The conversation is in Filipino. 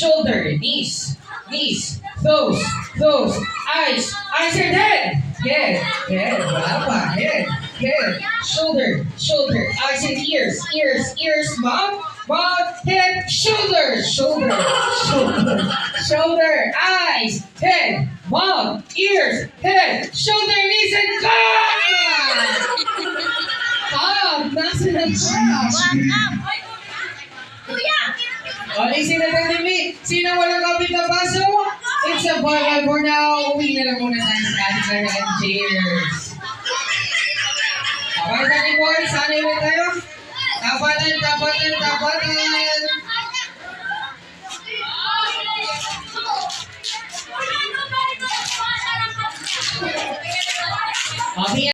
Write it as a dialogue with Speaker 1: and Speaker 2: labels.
Speaker 1: shoulder, knees, toes, eyes and head. Wala pa. Head, shoulder, eyes and ears, mouth, head, shoulder, eyes, head, mouth, ears, head, shoulder, knees, and back! Nasa na O, sino walang kapit na baso? It's a bye for now. Uwi na lang muna tayo sa ating and cheers. Okay, tani boys, sana ulit tayo. Tapatan. Okay.